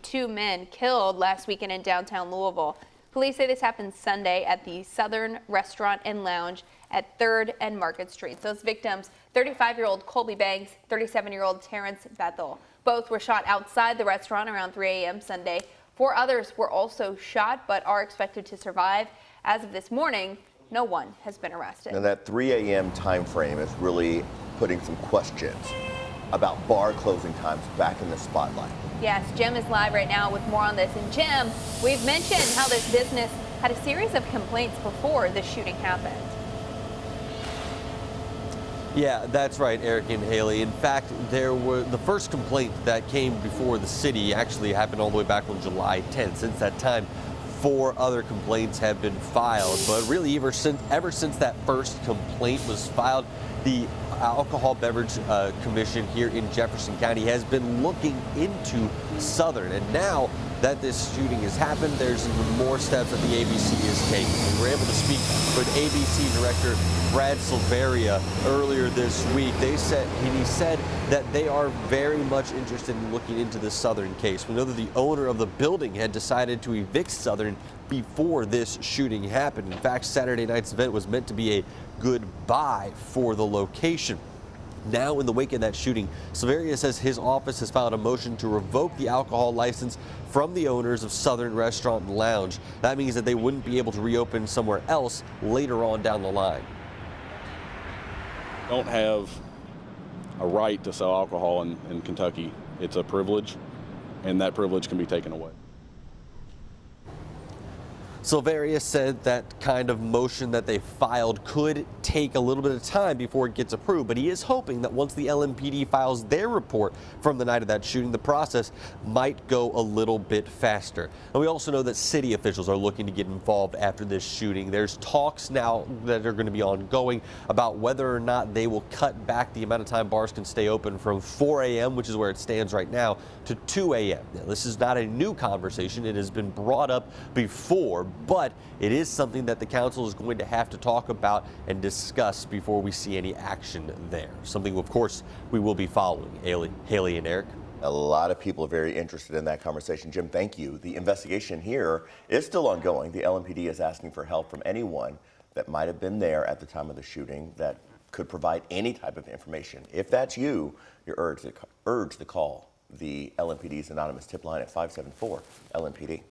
Two men killed last weekend in downtown Louisville. Police say this happened Sunday at the Southern Restaurant and Lounge at 3rd and Market Streets. Those victims, 35-year-old Colby Banks, 37-year-old Terrence Bethel. Both were shot outside the restaurant around 3 a.m. Sunday. 4 others were also shot but are expected to survive. As of this morning, no one has been arrested. And that 3 a.m. time frame is really putting some questions about bar closing times back in the spotlight. Yes, Jim is live right now with more on this. And Jim, we've mentioned how this business had a series of complaints before the shooting happened. Yeah, that's right, Eric and Haley. In fact, the first complaint that came before the city actually happened all the way back on July 10th. Since that time, 4 other complaints have been filed. But really, ever since that first complaint was filed, the Alcohol Beverage Commission here in Jefferson County has been looking into Southern. And now that this shooting has happened, there's even more steps that the ABC is taking. We were able to speak with ABC Director Brad Silveria earlier this week. He said that they are very much interested in looking into the Southern case. We know that the owner of the building had decided to evict Southern before this shooting happened. In fact, Saturday night's event was meant to be a goodbye for the location. Now, in the wake of that shooting, Silveria says his office has filed a motion to revoke the alcohol license from the owners of Southern Restaurant and Lounge. That means that they wouldn't be able to reopen somewhere else later on down the line. Don't have a right to sell alcohol in Kentucky. It's a privilege, and that privilege can be taken away. Silveria said that kind of motion that they filed could take a little bit of time before it gets approved, but he is hoping that once the LMPD files their report from the night of that shooting, the process might go a little bit faster. And we also know that city officials are looking to get involved after this shooting. There's talks now that are going to be ongoing about whether or not they will cut back the amount of time bars can stay open from 4 a.m., which is where it stands right now, to 2 a.m. Now, this is not a new conversation. It has been brought up before, but it is something that the council is going to have to talk about and discuss before we see any action there. Something, of course, we will be following. Haley and Eric. A lot of people are very interested in that conversation. Jim, thank you. The investigation here is still ongoing. The LMPD is asking for help from anyone that might have been there at the time of the shooting that could provide any type of information. If that's you, you're urged to call the LMPD's anonymous tip line at 574 LMPD.